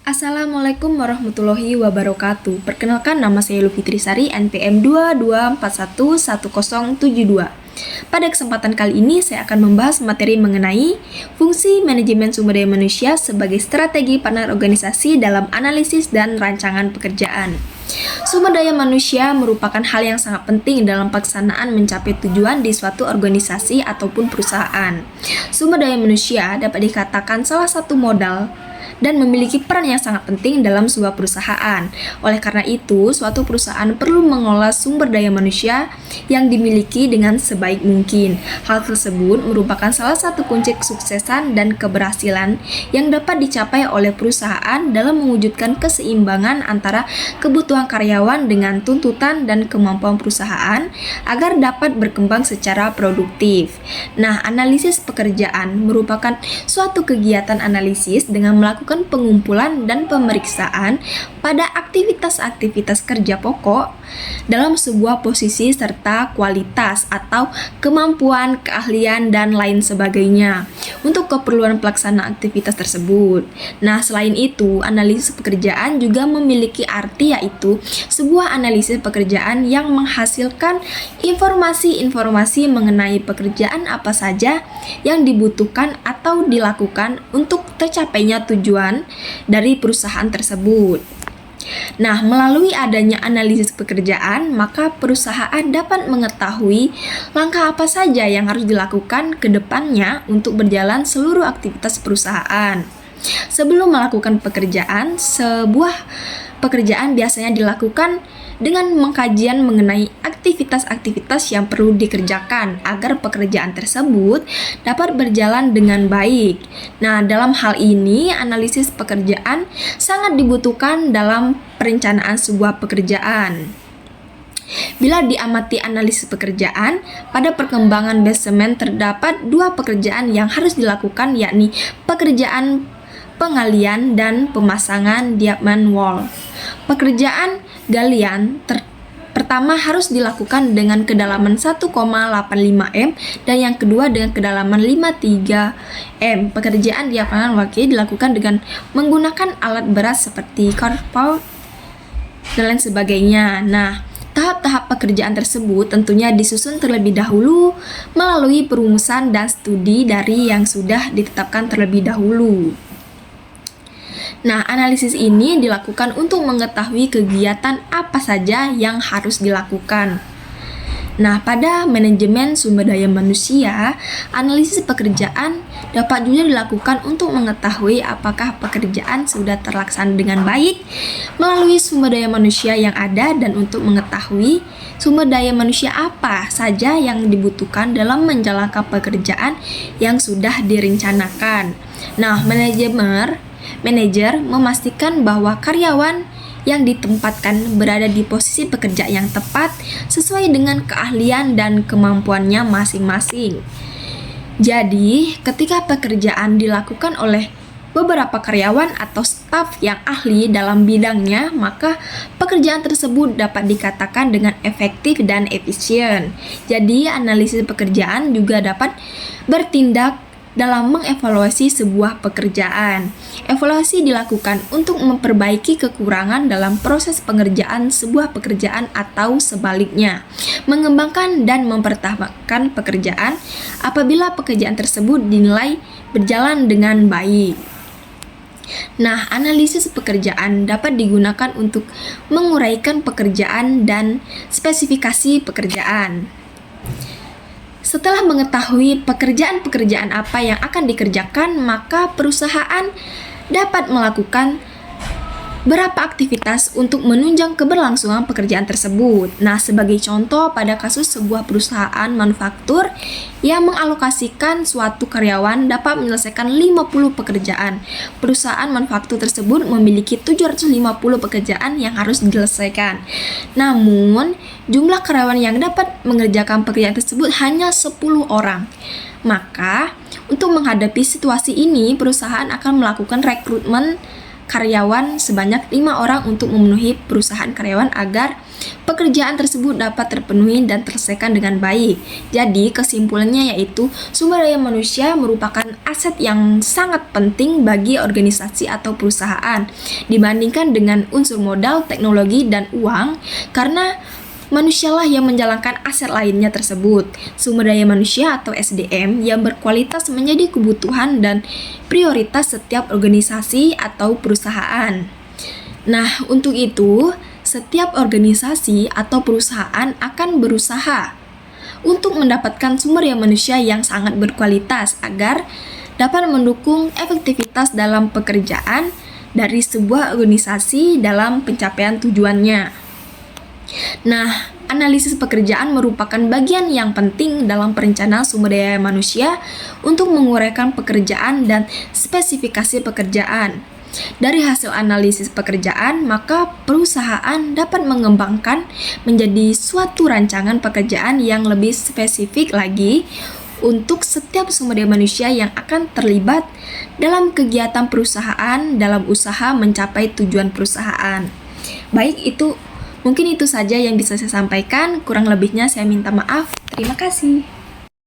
Assalamualaikum warahmatullahi wabarakatuh. Perkenalkan, nama saya Lufitri Sari, NPM 22411072. Pada kesempatan kali ini saya akan membahas materi mengenai fungsi manajemen sumber daya manusia sebagai strategi partner organisasi dalam analisis dan rancangan pekerjaan. Sumber daya manusia merupakan hal yang sangat penting dalam pelaksanaan mencapai tujuan di suatu organisasi ataupun perusahaan. Sumber daya manusia dapat dikatakan salah satu modal dan memiliki peran yang sangat penting dalam sebuah perusahaan. Oleh karena itu, suatu perusahaan perlu mengelola sumber daya manusia yang dimiliki dengan sebaik mungkin. Hal tersebut merupakan salah satu kunci kesuksesan dan keberhasilan yang dapat dicapai oleh perusahaan dalam mewujudkan keseimbangan antara kebutuhan karyawan dengan tuntutan dan kemampuan perusahaan agar dapat berkembang secara produktif. Nah, analisis pekerjaan merupakan suatu kegiatan analisis dengan melakukan pengumpulan dan pemeriksaan pada aktivitas-aktivitas kerja pokok dalam sebuah posisi serta kualitas atau kemampuan, keahlian, dan lain sebagainya untuk keperluan pelaksanaan aktivitas tersebut. Nah, selain itu, analisis pekerjaan juga memiliki arti, yaitu sebuah analisis pekerjaan yang menghasilkan informasi-informasi mengenai pekerjaan apa saja yang dibutuhkan atau dilakukan untuk tercapainya tujuan dari perusahaan tersebut. Nah, melalui adanya analisis pekerjaan, maka perusahaan dapat mengetahui langkah apa saja yang harus dilakukan ke depannya untuk berjalan seluruh aktivitas perusahaan. Sebelum melakukan pekerjaan, sebuah pekerjaan biasanya dilakukan dengan mengkajian mengenai aktivitas-aktivitas yang perlu dikerjakan agar pekerjaan tersebut dapat berjalan dengan baik. Nah, dalam hal ini, analisis pekerjaan sangat dibutuhkan dalam perencanaan sebuah pekerjaan. Bila diamati analisis pekerjaan, pada perkembangan Basement terdapat dua pekerjaan yang harus dilakukan, yakni pekerjaan pengalian dan pemasangan diamond wall. Pekerjaan galian pertama harus dilakukan dengan kedalaman 1,85 m dan yang kedua dengan kedalaman 53 m. Pekerjaan diamond wall dilakukan dengan menggunakan alat berat seperti carpal dan lain sebagainya. Nah, tahap-tahap pekerjaan tersebut tentunya disusun terlebih dahulu melalui perumusan dan studi dari yang sudah ditetapkan terlebih dahulu. Nah, analisis ini dilakukan untuk mengetahui kegiatan apa saja yang harus dilakukan. Nah, pada manajemen sumber daya manusia, analisis pekerjaan dapat juga dilakukan untuk mengetahui apakah pekerjaan sudah terlaksana dengan baik melalui sumber daya manusia yang ada dan untuk mengetahui sumber daya manusia apa saja yang dibutuhkan dalam menjalankan pekerjaan yang sudah direncanakan. Nah, manajer memastikan bahwa karyawan yang ditempatkan berada di posisi pekerja yang tepat sesuai dengan keahlian dan kemampuannya masing-masing. Jadi, ketika pekerjaan dilakukan oleh beberapa karyawan atau staf yang ahli dalam bidangnya, maka pekerjaan tersebut dapat dikatakan dengan efektif dan efisien. Jadi, analisis pekerjaan juga dapat bertindak dalam mengevaluasi sebuah pekerjaan. Evaluasi dilakukan untuk memperbaiki kekurangan dalam proses pengerjaan sebuah pekerjaan atau sebaliknya, mengembangkan dan mempertahankan pekerjaan apabila pekerjaan tersebut dinilai berjalan dengan baik. Nah, analisis pekerjaan dapat digunakan untuk menguraikan pekerjaan dan spesifikasi pekerjaan. Setelah mengetahui pekerjaan-pekerjaan apa yang akan dikerjakan, maka perusahaan dapat melakukan berapa aktivitas untuk menunjang keberlangsungan pekerjaan tersebut. Nah, sebagai contoh, pada kasus sebuah perusahaan manufaktur yang mengalokasikan suatu karyawan dapat menyelesaikan 50 pekerjaan. Perusahaan manufaktur tersebut memiliki 750 pekerjaan yang harus diselesaikan. Namun, jumlah karyawan yang dapat mengerjakan pekerjaan tersebut hanya 10 orang. Maka, untuk menghadapi situasi ini, perusahaan akan melakukan rekrutmen karyawan sebanyak 5 orang untuk memenuhi perusahaan karyawan agar pekerjaan tersebut dapat terpenuhi dan terselesaikan dengan baik. Jadi kesimpulannya yaitu sumber daya manusia merupakan aset yang sangat penting bagi organisasi atau perusahaan dibandingkan dengan unsur modal, teknologi, dan uang, karena manusialah yang menjalankan aset lainnya tersebut. Sumber daya manusia atau SDM yang berkualitas menjadi kebutuhan dan prioritas setiap organisasi atau perusahaan. Nah, untuk itu, setiap organisasi atau perusahaan akan berusaha untuk mendapatkan sumber daya manusia yang sangat berkualitas agar dapat mendukung efektivitas dalam pekerjaan dari sebuah organisasi dalam pencapaian tujuannya. Nah, analisis pekerjaan merupakan bagian yang penting dalam perencanaan sumber daya manusia untuk menguraikan pekerjaan dan spesifikasi pekerjaan. Dari hasil analisis pekerjaan, maka perusahaan dapat mengembangkan menjadi suatu rancangan pekerjaan yang lebih spesifik lagi untuk setiap sumber daya manusia yang akan terlibat dalam kegiatan perusahaan dalam usaha mencapai tujuan perusahaan. Baik, mungkin itu saja yang bisa saya sampaikan. Kurang lebihnya saya minta maaf. Terima kasih.